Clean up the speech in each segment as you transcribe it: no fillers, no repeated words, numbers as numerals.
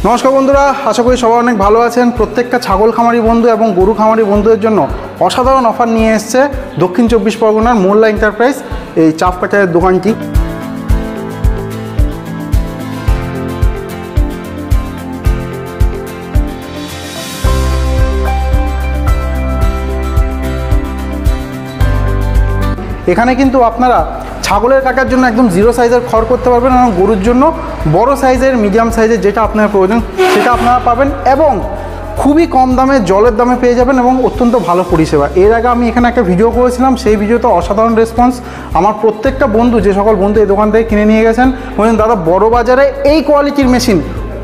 নমস্কার বন্ধুরা, আশা করি সবাই অনেক ভালো আছেন। প্রত্যেকটা ছাগল খামারি বন্ধু এবং গরু খামারি বন্ধুদের জন্য অসাধারণ অফার নিয়ে এসেছে দক্ষিণ চব্বিশ পরগনার মোল্লা এন্টারপ্রাইজ এই চাপকাটারের দোকানটি। এখানে কিন্তু আপনারা ছাগলের কাটার জন্য একদম জিরো সাইজের খড় করতে পারবেন এবং গরুর জন্য বড় সাইজের মিডিয়াম সাইজের যেটা আপনার প্রয়োজন সেটা আপনারা পাবেন এবং খুবই কম দামে জলের দামে পেয়ে যাবেন এবং অত্যন্ত ভালো পরিষেবা। এর আগে আমি এখানে একটা ভিডিও করেছিলাম, সেই ভিডিওতে অসাধারণ রেসপন্স। আমার প্রত্যেকটা বন্ধু, যে সকল বন্ধু এই দোকান থেকে কিনে নিয়ে গেছেন, বলছেন দাদা বড় বাজারে এই কোয়ালিটির মেশিন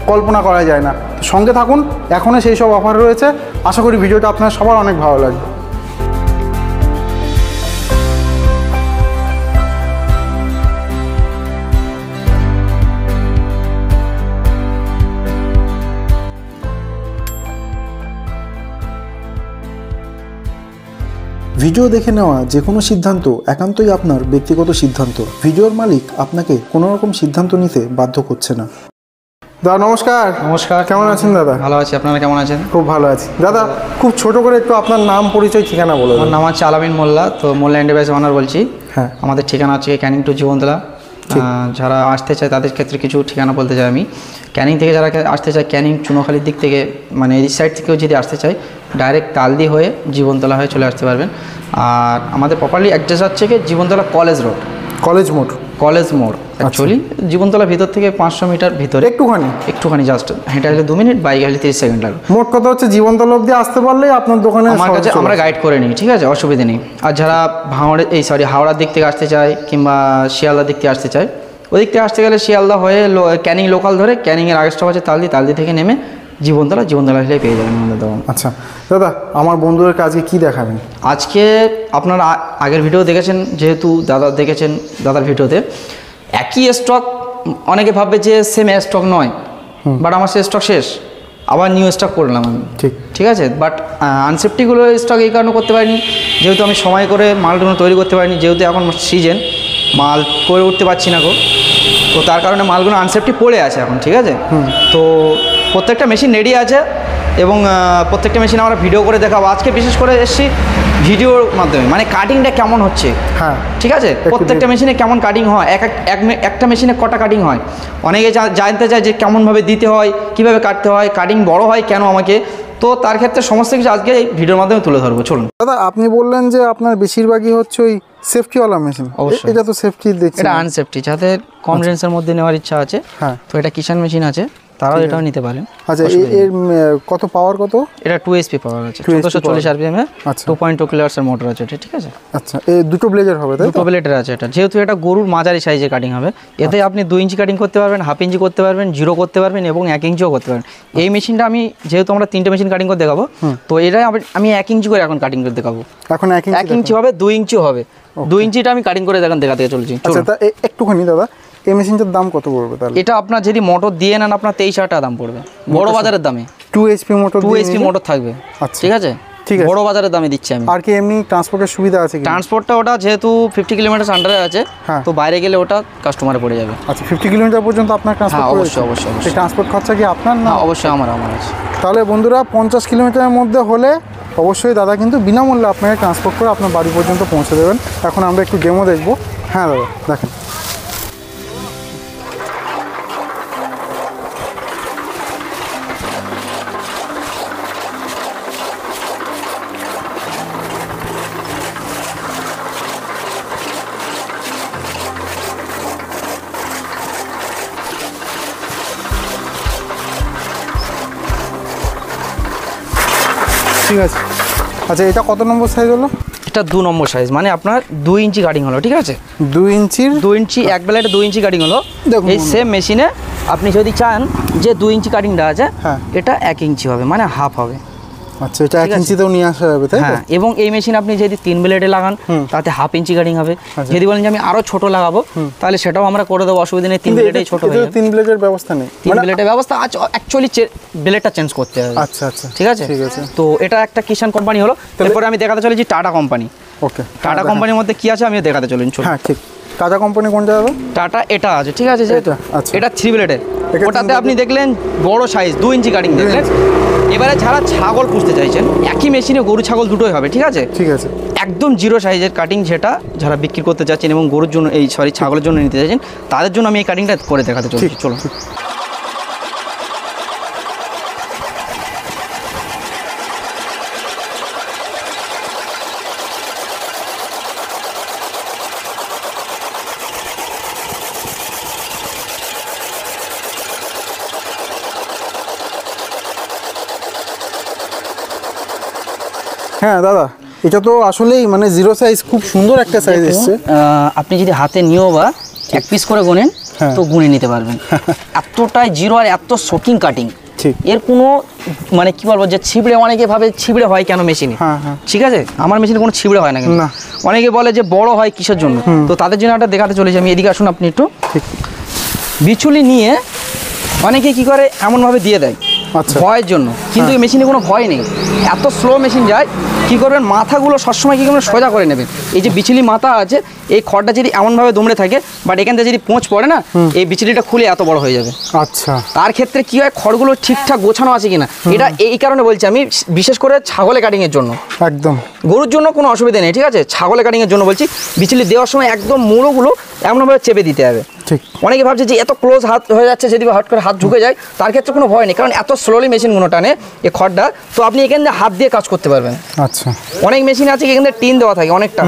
কল্পনা করা যায় না। সঙ্গে থাকুন, এখনও সেই সব অফার রয়েছে। আশা করি ভিডিওটা আপনার সবার অনেক ভালো লাগবে। ভিডিও দেখে নেওয়া যে কোনো সিদ্ধান্ত একান্তই আপনার ব্যক্তিগত সিদ্ধান্ত। ভিডিওর মালিক আপনাকে কোনো রকম সিদ্ধান্ত নিতে বাধ্য করছে না। দাদা নমস্কার। নমস্কার, কেমন আছেন দাদা? ভালো আছি, আপনারা কেমন আছেন? খুব ভালো আছি দাদা। খুব ছোট করে একটু আপনার নাম, পরিচয়, ঠিকানা বলুন। আমার নাম হচ্ছে আলামিন মোল্লা, তো মোল্লা এন্টারপ্রাইজ ওনার বলছি। হ্যাঁ, আমাদের ঠিকানা হচ্ছে ক্যানিং টু জীবনতলা। যারা আসতে চায় তাদের ক্ষেত্রে কিছু ঠিকানা বলতে চাই আমি। ক্যানিং থেকে যারা আসতে চায়, ক্যানিং চুনোখালির দিক থেকে, মানে এই সাইড থেকেও যদি আসতে চায়, ডাইরেক্ট তালদি হয়ে জীবনতলা হয়ে চলে আসতে পারবেন। আর আমাদের প্রপারলি অ্যাড্রেস হচ্ছে কি জীবনতলা কলেজ রোড, কলেজ মোড় অ্যাকচুয়ালি জীবনতলা ভিতর থেকে 500 মিটার ভিতরে, একটুখানি জাস্ট হেঁটে আসলে 2 মিনিট, বাইক আসলে 30 সেকেন্ড লাগবে। মোট কথা হচ্ছে জীবনতলা অবধি আসতে পারলে আপনার দোকানে আমার কাছে আমরা গাইড করে নিই, ঠিক আছে, অসুবিধা নেই। আর যারা হাওড়ার দিক থেকে আসতে চায় কিংবা শিয়ালদার দিক থেকে আসতে চায়, ওই দিক থেকে আসতে গেলে শিয়ালদা হয়ে ক্যানিং লোকাল ধরে, ক্যানিংয়ের আগের স্টপ আছে তালদি থেকে নেমে জীবনতলা হলে পেয়ে যাবেন আমাদের দোকান। আচ্ছা দাদা, আমার বন্ধুদের কাছে কি দেখাবেন আজকে? আপনারা আগের ভিডিও দেখেছেন, যেহেতু দাদার ভিডিওতে একই স্টক, অনেকে ভাববে যে সেম স্টক নয়, বাট আমার সেই স্টক শেষ, আবার নিউ স্টক করলাম আমি। ঠিক আছে, বাট আনসেফটিগুলো স্টক এই কারণে করতে পারিনি, যেহেতু আমি সময় করে মালগুলো তৈরি করতে পারিনি, যেহেতু এখন সিজন, মাল করে উঠতে পারছি না গো, তো তার কারণে মালগুলো আনসেফটি পড়ে আছে এখন। ঠিক আছে, তো প্রত্যেকটা মেশিন রেডি আছে এবং প্রত্যেকটা মেশিন আমরা ভিডিও করে দেখাবো। আজকে বিশেষ করে এসেছি ভিডিওর মাধ্যমে, মানে কাটিংটা কেমন হচ্ছে। হ্যাঁ, ঠিক আছে, প্রত্যেকটা মেশিনে কেমন কাটিং হয়, একটা মেশিনে কটা কাটিং হয়, অনেকে জানতে চায় যে কেমনভাবে দিতে হয়, কিভাবে কাটতে হয়, কাটিং বড় হয় কেন আমাকে, তো তার ক্ষেত্রে সমস্ত কিছু আজকে এই ভিডিওর মাধ্যমে তুলে ধরবো। চলুন দাদা, আপনি বললেন যে আপনার বেশিরভাগই হচ্ছে ওই সেফটিওয়ালা মেশিন। অবশ্যই, এটা তো সেফটি দেখছি, এটা আনসেফটি, যাদের কম রেঞ্জের মধ্যে নেওয়ার ইচ্ছা আছে, হ্যাঁ, তো এটা কিষান মেশিন আছে, তারাও এটাও নিতে পারেন। আচ্ছা, এর কত পাওয়ার? কত? এটা 2 HP পাওয়ার আছে, 1440 RPM এর 2.2 কিলোওয়াটস এর মোটর আছে, ঠিক আছে। আচ্ছা, এই দুটো ব্লেডের হবে, তাই তো? দুটো ব্লেডের আছে এটা, যেহেতু এটা গরুর মাঝারি সাইজে কাটিং হবে, এতে আপনি 2 ইঞ্চি কাটিং করতে পারবেন, হাফ ইঞ্চি করতে পারবেন, 0 করতে পারবেন এবং 1 ইঞ্চিও করতে পারবেন। এই মেশিনটা আমি, যেহেতু আমরা 3টে মেশিন কাটিং করে দেখাবো, তো এটা আমি 1 ইঞ্চি করে এখন কাটিং করে দেখাবো। এখন 1 ইঞ্চি হবে, 2 ইঞ্চিও হবে। 2 ইঞ্চিটা আমি কাটিং করে দেখাতে চলছি। আচ্ছা, তা একটুখানি দাদা, এই মেশিনটার দাম কত পড়বে তাহলে? এটা আপনার যদি মোটর দিয়ে নেন, আপনার 23,000 টাকা দাম পড়বে, বড় বাজারের দামে। 2 HP মোটর থাকবে, ঠিক আছে, বড় বাজারের দামে দিচ্ছি আমি। আর কি এমনি ট্রান্সপোর্টের সুবিধা আছে? ট্রান্সপোর্টটা ওটা যেহেতু 50 কিলোমিটার আন্ডারে আছে, তো বাইরে গেলে ওটা কাস্টমারে পড়ে যাবে। আচ্ছা, 50 কিলোমিটার পর্যন্ত আপনার ট্রান্সপোর্ট? অবশ্যই। সেই ট্রান্সপোর্ট খরচা কি আপনার না? অবশ্যই আমার আছে। তাহলে বন্ধুরা, 50 কিলোমিটারের মধ্যে হলে অবশ্যই দাদা কিন্তু বিনামূল্যে আপনাকে ট্রান্সপোর্ট করে আপনার বাড়ি পর্যন্ত পৌঁছে দেবেন। এখন আমরা একটু ডেমো দেখবো। হ্যাঁ দাদা, দেখেন। ঠিক আছে। আচ্ছা, এটা কত নম্বর সাইজ হলো? এটা 2 নম্বর সাইজ, মানে আপনার 2 ইঞ্চি কাটিং হলো, ঠিক আছে। 2 ইঞ্চি এক বেলাতে 2 ইঞ্চি কাটিং হলো। এই সেম মেশিনে আপনি যদি চান যে 2 ইঞ্চি কাটিংটা আছে, এটা 1 ইঞ্চি হবে, মানে হাফ হবে। আচ্ছা, এটা 1 ইঞ্চিতেও নিয়ে আসা যাবে, তাই? হ্যাঁ, এবং এই মেশিন আপনি যদি 3 ব্লেডে লাগান, তাতে হাফ ইঞ্চি কাটিং হবে। যদি বলেন যে আমি আরো ছোট লাগাবো, তাহলে সেটাও আমরা করে দেবো, অসুবিধা নেই। 3 ব্লেডেই ছোট হয়ে যাবে। 3 ব্লেডের ব্যবস্থা নেই? 3 ব্লেডের ব্যবস্থা আছে, অ্যাকচুয়ালি ব্লেডটা চেঞ্জ করতে হবে। আচ্ছা, ঠিক আছে। তো এটা একটা কিষান কোম্পানি হলো। তারপরে আমি দেখাতে চলেছি টাটা কোম্পানি। ওকে, টাটা কোম্পানির মধ্যে কি আছে আমি দেখাতে চলেছি। হ্যাঁ, ঠিক। টাটা কোম্পানি কোনটা হবে? টাটা এটা আছে, ঠিক আছে, এটা 3 ব্লেডের। ওটাতে আপনি দেখলেন বড় সাইজ 2 ইঞ্চি কাটিং দেখলেন। এবারে যারা ছাগল পুষতে চাইছেন একই মেশিনে গরু ছাগল দুটোই হবে, ঠিক আছে? ঠিক আছে। একদম 0 সাইজের কাটিং, যেটা যারা বিক্রি করতে চাচ্ছেন এবং গরুর জন্য ছাগলের জন্য নিতে চাইছেন তাদের জন্য আমি এই কাটিংটা করে দেখাতে চলছি। চলো। হ্যাঁ দাদা, এটা তো আসলেই মানে 0 সাইজ, খুব সুন্দর একটা সাইজ এসছে। আপনি যদি হাতে নিয়েও বা 1 পিস করে গোনেন তো গুনে নিতে পারবেন। এতটাই 0 আর এত শোকিং কাটিং, এর কোনো মানে কি বলবো যে ছিবড়ে, অনেকে ভাবে ছিবড়ে হয় কেন মেশিনে, ঠিক আছে? আমার মেশিনে কোনো ছিবড়ে হয় না, কিন্তু অনেকে বলে যে বড় হয় কিসের জন্য, তো তাদের জন্য একটা দেখাতে চলেছি আমি। এদিকে আসুন আপনি একটু। বিচুলি নিয়ে অনেকে কি করে এমনভাবে দিয়ে দেয় ভয়ের জন্য, কিন্তু এই মেশিনে কোনো ভয় নেই, এত স্লো মেশিন যায়। কি করবেন, মাথাগুলো সবসময় কি করবেন, সোজা করে নেবেন। এই যে বিচুলি মাথা আছে, এই খড়টা যদি এমনভাবে দুমড়ে থাকে, বাট এখান থেকে যদি পোঁচ পড়ে না, এই বিচুলিটা খুলে এত বড় হয়ে যাবে। আচ্ছা, তার ক্ষেত্রে কি হয়, খড়গুলো ঠিকঠাক গোছানো আছে কিনা, এটা এই কারণে বলছি আমি, বিশেষ করে ছাগলে কাটিংয়ের জন্য। একদম, গরুর জন্য কোনো অসুবিধা নেই, ঠিক আছে? ছাগলে কাটিংয়ের জন্য বলছি, বিচুলি দেওয়ার সময় একদম মুড়োগুলো এমনভাবে চেপে দিতে হবে। অনেকে ভাবছে যে এত ক্লোজ হাত হয়ে যাচ্ছে, যদি হট করে হাত ঢুকে যায়, তার ক্ষেত্রে কোনো ভয় নেই, কারণ এত স্লোলি মেশিনগুলো টানে এই খড়টা, তো আপনি এখান থেকে হাত দিয়ে কাজ করতে পারবেন। আচ্ছা, অনেক মেশিন আছে এখান থেকে টিন দেওয়া থাকে অনেকটা,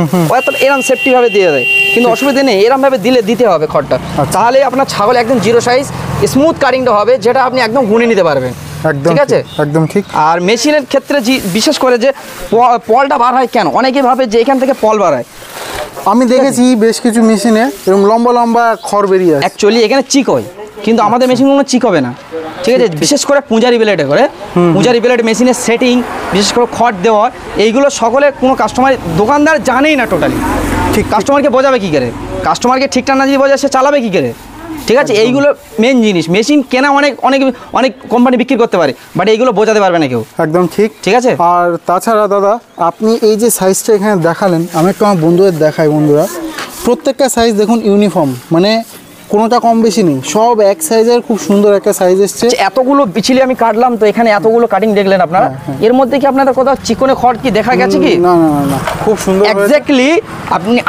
এরকম সেফটি ভাবে দিয়ে দেয়, কিন্তু অসুবিধা নেই, এরকম ভাবে দিতে হবে খড়টা, তাহলে আপনার ছাগল একদম 0 সাইজ স্মুথ কাটিংটা হবে, যেটা আপনি একদম গুনে নিতে পারবেন। ঠিক আছে, একদম ঠিক। আর মেশিনের ক্ষেত্রে বিশেষ করে যে পলটা বার হয় কেন, অনেকে ভাবে যে এখান থেকে পল বার হয়। আমি দেখেছি বেশ কিছু মেশিনে এরকম লম্বা লম্বা খড় বেরিয়ে আসে, অ্যাকচুয়ালি এখানে চিক হয়, কিন্তু আমাদের মেশিনগুলো চিক হবে না, ঠিক আছে? বিশেষ করে পূজারি ব্লেডে করে, পূজারি ব্লেড মেশিনের সেটিং, বিশেষ করে খড় দেওয়া, এইগুলো সকলে কোনো কাস্টমার, দোকানদার জানেই না টোটালি। ঠিক, কাস্টমারকে বোঝাবে কী করে, কাস্টমারকে ঠিকঠাক না যদি বোঝায় সে চালাবে কী করে, ঠিক আছে? এইগুলো মেন জিনিস। মেশিন কেনা অনেক কোম্পানি বিক্রি করতে পারে, বাট এইগুলো বোঝাতে পারবে না কেউ। একদম ঠিক, ঠিক আছে। আর তাছাড়া দাদা, আপনি এই যে সাইজটা এখানে দেখালেন, আমি একটু আমার বন্ধুদের দেখাই। বন্ধুরা, প্রত্যেকটা সাইজ দেখুন ইউনিফর্ম, মানে কোনোটা কম বেশি নেই, সব এক সাইজের, খুব সুন্দর একটা সাইজ এসছে। এতগুলো বিচলি আমি কাটলাম, তো এখানে এতগুলো কাটিং দেখলেন আপনারা, এর মধ্যে কি আপনাদের কোথাও চিকনে খড় কি দেখা গেছে কি? না না না, খুব সুন্দর এক্স্যাক্টলি।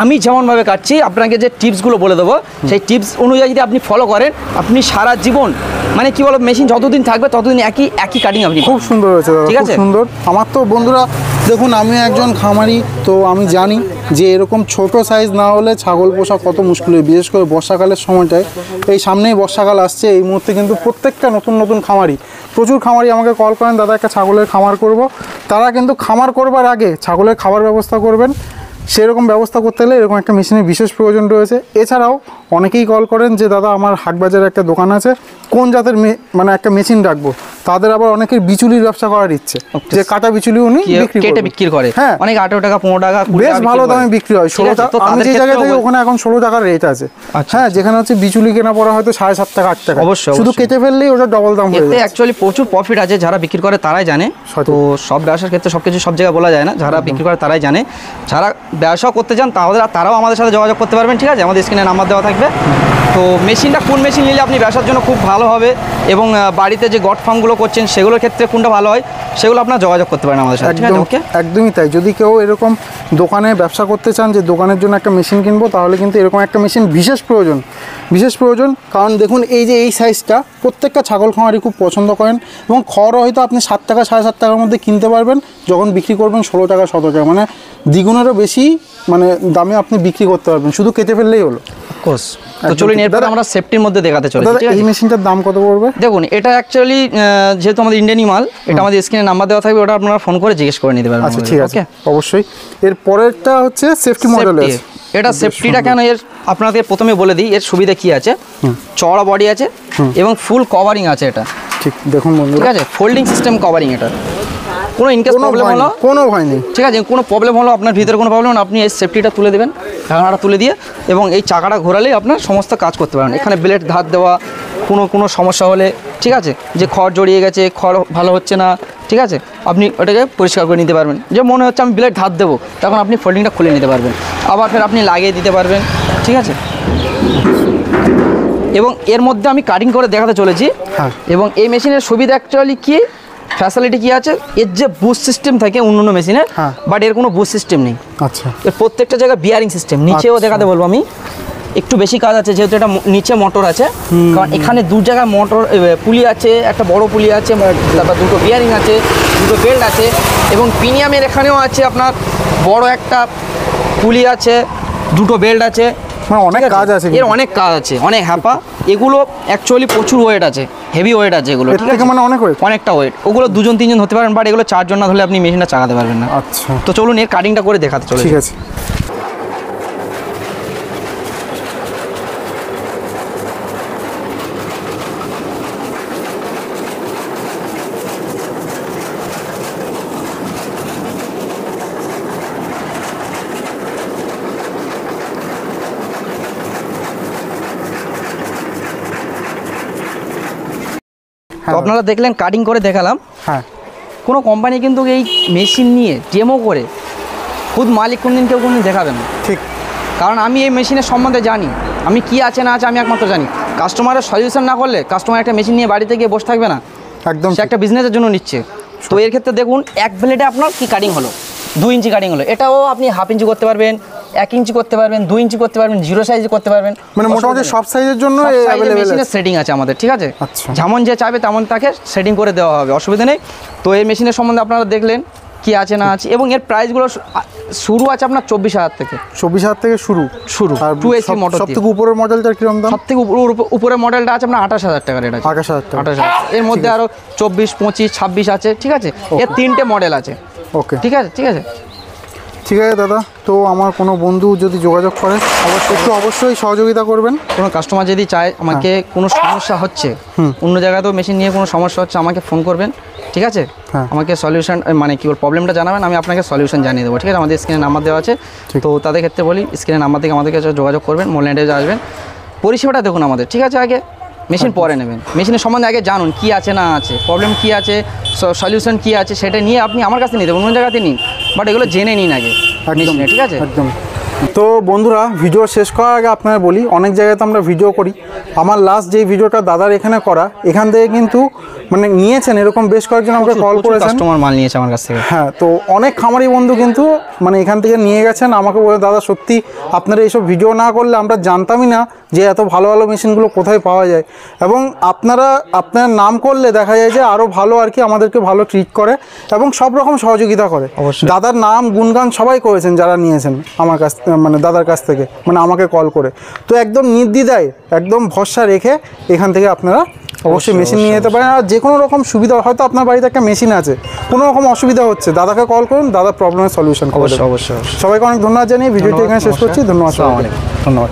আমি যেমনভাবে কাটছি, আপনাকে যে টিপসগুলো বলে দেবো, সেই টিপস অনুযায়ী যদি আপনি ফলো করেন, আপনি সারা জীবন, মানে কি বলো, মেশিন যতদিন থাকবে ততদিন একই কাটিং আপনি। খুব সুন্দর হয়েছে, ঠিক আছে, সুন্দর। আমার তো বন্ধুরা দেখুন, আমি একজন খামারি, তো আমি জানি যে এরকম ছোট সাইজ না হলে ছাগল পোষা কত মুশকিল হয়, বিশেষ করে বর্ষাকালের সময়টায়। এই সামনেই বর্ষাকাল আসছে, এই মুহূর্তে কিন্তু প্রত্যেকটা নতুন খামারি, প্রচুর খামারি আমাকে কল করেন, দাদা একটা ছাগলের খামার করব। তারা কিন্তু খামার করবার আগে ছাগলের খাবার ব্যবস্থা করবেন, সেরকম ব্যবস্থা করতে হলে এরকম একটা মেশিনের বিশেষ প্রয়োজন রয়েছে। এছাড়াও অনেকেই কল করেন যে দাদা আমার হাটবাজারে একটা দোকান আছে, কোন জাতের মানে একটা মেশিন রাখবো। তাদের আবার অনেকের বিচুলির ব্যবসা করার ইচ্ছে, যে কাটা বিচুলি উনি বিক্রি করে, হ্যাঁ, অনেক 18 টাকা 15 টাকা বেশ ভালো দামে বিক্রি হয়। 16 টাকা, আমি যে জায়গায় থেকে ওখানে এখন 16 টাকার রেট আছে। হ্যাঁ, যেখানে হচ্ছে বিচুলি কেনা পড়া হয়তো 7.5 টাকা 8 টাকা, শুধু কেটে ফেললেই ওটা ডবল দাম হয়ে যায়। অ্যাকচুয়ালি প্রচুর প্রফিট আছে, যারা বিক্রি করে তারাই জানে। তো সব ব্যবসার ক্ষেত্রে সবকিছু সব জায়গায় বলা যায় না, যারা বিক্রি করে তারাই জানে। যারা ব্যবসা করতে চান তারাও আমাদের সাথে যোগাযোগ করতে পারবেন, ঠিক আছে? আমাদের স্ক্রিনে নাম্বার দেওয়া থাকবে। তো মেশিনটা কোন মেশিন নিলে আপনি ব্যবসার জন্য খুব ভালো হবে, এবং বাড়িতে যে গট ফার্মগুলো করছেন সেগুলোর ক্ষেত্রে কোনটা ভালো হয়, সেগুলো আপনার যোগাযোগ করতে পারেন আমাদের সাথে, ঠিক আছে? ওকে, একদমই তাই। যদি কেউ এরকম দোকানে ব্যবসা করতে চান, যে দোকানের জন্য একটা মেশিন কিনবো, তাহলে কিন্তু এরকম একটা মেশিন বিশেষ প্রয়োজন। কারণ দেখুন, এই যে এই সাইজটা প্রত্যেকটা ছাগল খামারি খুব পছন্দ করেন, এবং খড় হয়তো আপনি 7 টাকা 7.5 টাকার মধ্যে কিনতে পারবেন, যখন বিক্রি করবেন 16 টাকা 17 টাকা, মানে দ্বিগুণেরও বেশি মানে দামে আপনি বিক্রি করতে পারবেন, শুধু কেটে ফেললেই হলো। তো চলুন এরপরে আমরা সেফটির মধ্যে দেখাতে চলেছি। এই মেশিনটার দাম কত পড়বে? দেখুন, এটা অ্যাকচুয়ালি যেহেতু আমাদের ইন্ডিয়ানি মাল, এটা আমাদের স্ক্রিনে নাম্বার দেওয়া থাকবে, ওটা আপনারা ফোন করে জিজ্ঞেস করে নিতে পারবেন। আচ্ছা, ঠিক আছে, অবশ্যই। এর পরেরটা হচ্ছে সেফটি মডেল। এটা সেফটিটা কেন, এর আপনাদের প্রথমে বলে দিই, এর সুবিধা কি আছে। চওড়া বডি আছে এবং ফুল কভারিং আছে এটা, ঠিক দেখুন বন্ধুরা, ঠিক আছে? ফোল্ডিং সিস্টেম কভারিং, এটা কোনো ইনকেস প্রবলেম হলো, কোনো ভয় নেই, ঠিক আছে? কোনো প্রবলেম হলো, আপনার ভিতরে কোনো প্রবলেম হলো, আপনি এই সেফটিটা তুলে দেবেন, ঢাকনাটা তুলে দিয়ে, এবং এই চাকাটা ঘোরালেই আপনার সমস্ত কাজ করতে পারেন। এখানে ব্লেড ধার দেওয়া, কোনো সমস্যা হলে, ঠিক আছে, যে খড় জড়িয়ে গেছে, খড় ভালো হচ্ছে না, ঠিক আছে, আপনি ওটাকে পরিষ্কার করে নিতে পারবেন। যে মনে হচ্ছে আমি ব্লেড ধার দেবো, তখন আপনি ফোল্ডিংটা খুলে নিতে পারবেন, আবার ফের আপনি লাগিয়ে দিতে পারবেন, ঠিক আছে? এবং এর মধ্যে আমি কাটিং করে দেখাতে চলেছি। হ্যাঁ। এবং এই মেশিনের সুবিধা অ্যাকচুয়ালি কি, ফ্যাসিলিটি কি আছে, এর যে বুস্ট সিস্টেম থাকে অন্য মেশিনের, হ্যাঁ। বাট এর কোনো বুস্ট সিস্টেম নেই। আচ্ছা, এর প্রত্যেকটা জায়গায় বিয়ারিং সিস্টেম, নিচেও আচ্ছা। দেখাতে বলবো আমি, একটু বেশি কাজ আছে যেহেতু এটা নিচে মোটর আছে, কারণ এখানে দু জায়গায় মোটর পুলি আছে, একটা বড় পুলি আছে, তারপর দুটো বিয়ারিং আছে, দুটো বেল্ট আছে, এবং প্রিমিয়ামের এখানেও আছে আপনার বড় একটা পুলি আছে, দুটো বেল্ট আছে, মানে অনেক ঠিক আছে? কাজ আছে এর কিন্তু। অনেক কাজ আছে, অনেক হ্যাপা। এগুলো অ্যাকচুয়ালি প্রচুর ওয়েট আছে, হেভি ওয়েট আছে এগুলো, এর ঠিক থেকে আছে? মানে অনেক weight? অনেকটা ওয়েট। ওগুলো 2-3 জন হতে পারেন, বাট এগুলো 4 জন না ধরলে আপনি মেশিনটা চালাতে পারবেন না। আচ্ছা, তো চলুন এর কাটিংটা করে দেখাতে চলে। ঠিক আছে। তো আপনারা দেখলেন কাটিং করে দেখালাম। হ্যাঁ, কোনো কোম্পানি কিন্তু এই মেশিন নিয়ে ডেমো করে খুদ মালিক কোনদিন কেউ কোনদিন দেখাবেন না, ঠিক। কারণ আমি এই মেশিনের সম্বন্ধে জানি, আমি কি আছে না আছে আমি একমাত্র জানি। কাস্টমারের সলিউশন না করলে কাস্টমার একটা মেশিন নিয়ে বাড়িতে গিয়ে বসে থাকবে না, একদম সে একটা বিজনেসের জন্য নিচ্ছে। তো এর ক্ষেত্রে দেখুন এক ব্লেডে আপনার কি কাটিং হলো, 2 ইঞ্চি কাটিং হলো, এটাও আপনি 1/2 ইঞ্চি করতে পারবেন, 1 ইঞ্চি করতে পারবেন, 2 ইঞ্চি করতে পারবেন, 0 সাইজে করতে পারবেন, মানে মোটামুটি সব সাইজের জন্য অ্যাভেলেবেল মেশিনের সেটিং আছে আমাদের, ঠিক আছে? আচ্ছা। যেমন যে চাইবে তেমন তাকে সেটিং করে দেওয়া হবে, অসুবিধা নেই। তো এই মেশিনের সম্বন্ধে আপনারা দেখলেন কি আছে না আছে, এবং এর প্রাইসগুলো শুরু আছে আপনার 24,000 থেকে। 24,000 থেকে শুরু। আর 2 AC মোটর সব থেকে উপরের মডেলটার কিরকম দাম? সব থেকে উপরে মডেলটা আছে আপনার 28,000 টাকা রেট আছে। 28,000 টাকা। 28,000। এর মধ্যে আরো 24, 25, 26 আছে, ঠিক আছে? এর 3টে মডেল আছে, ওকে, ঠিক আছে, ঠিক আছে। ঠিক আছে দাদা। তো আমার কোনো বন্ধু যদি যোগাযোগ করে অবশ্যই সহযোগিতা করবেন। কোনো কাস্টমার যদি চায় আমাকে কোনো সমস্যা হচ্ছে, অন্য জায়গাতেও মেশিন নিয়ে কোনো সমস্যা হচ্ছে, আমাকে ফোন করবেন, ঠিক আছে? হ্যাঁ। আমাকে সলিউশন মানে কি বল প্রবলেমটা জানাবেন, আমি আপনাকে সলিউশন জানিয়ে দেবো, ঠিক আছে? আমাদের স্ক্রিনে নাম্বার দেওয়া আছে, তো তাদের ক্ষেত্রে বলি স্ক্রিনে নাম্বার থেকে আমাদের কাছে যোগাযোগ করবেন, মোল্যান্ডে আসবেন, পরিষেবাটা দেখুন আমাদের, ঠিক আছে? আগে মেশিন পরে নেবেন, মেশিনের সম্বন্ধে আগে জানুন কি আছে না আছে, প্রবলেম কি আছে, সলিউশন কি আছে, সেটা নিয়ে আপনি আমার কাছে নিতে অন্য জায়গাতে নিন, বাট এগুলো জেনে নিন আগে মেশিনে, ঠিক আছে? একদম। তো বন্ধুরা, ভিডিও শেষ করার আগে আপনারা বলি, অনেক জায়গায় তো আমরা ভিডিও করি, আমার লাস্ট যেই ভিডিওটা দাদার এখানে করা, এখান থেকে কিন্তু মানে নিয়েছেন এরকম বেশ কয়েকজন আমাকে কল করেছেন, কাস্টমার মাল নিয়েছে আমার কাছ থেকে। হ্যাঁ, তো অনেক খামারি বন্ধু কিন্তু মানে এখান থেকে নিয়ে গেছেন, আমাকে বলে দাদা সত্যি আপনারা এইসব ভিডিও না করলে আমরা জানতামই না যে এত ভালো ভালো মেশিনগুলো কোথায় পাওয়া যায়, এবং আপনার নাম করলে দেখা যায় যে আরও ভালো আর কি আমাদেরকে ভালো ট্রিট করে এবং সব রকম সহযোগিতা করে। অবশ্যই। দাদার নাম গুণগান সবাই করেছেন যারা নিয়েছেন আমার কাছ মানে দাদার কাছ থেকে, মানে আমাকে কল করে। তো একদম নির্দ্বিধায় একদম ভরসা রেখে এখান থেকে আপনারা অবশ্যই মেশিন নিয়ে যেতে পারেন। আর যে কোনো রকম সুবিধা, হয়তো আপনার বাড়িতে একটা মেশিন আছে, কোনো রকম অসুবিধা হচ্ছে, দাদাকে কল করুন, দাদার প্রবলেমের সলিউশন করে দেবেন। অবশ্যই। সবাইকে অনেক ধন্যবাদ জানিয়ে ভিডিওটি এখানে শেষ করছি। ধন্যবাদ, আসসালামু আলাইকুম। ধন্যবাদ।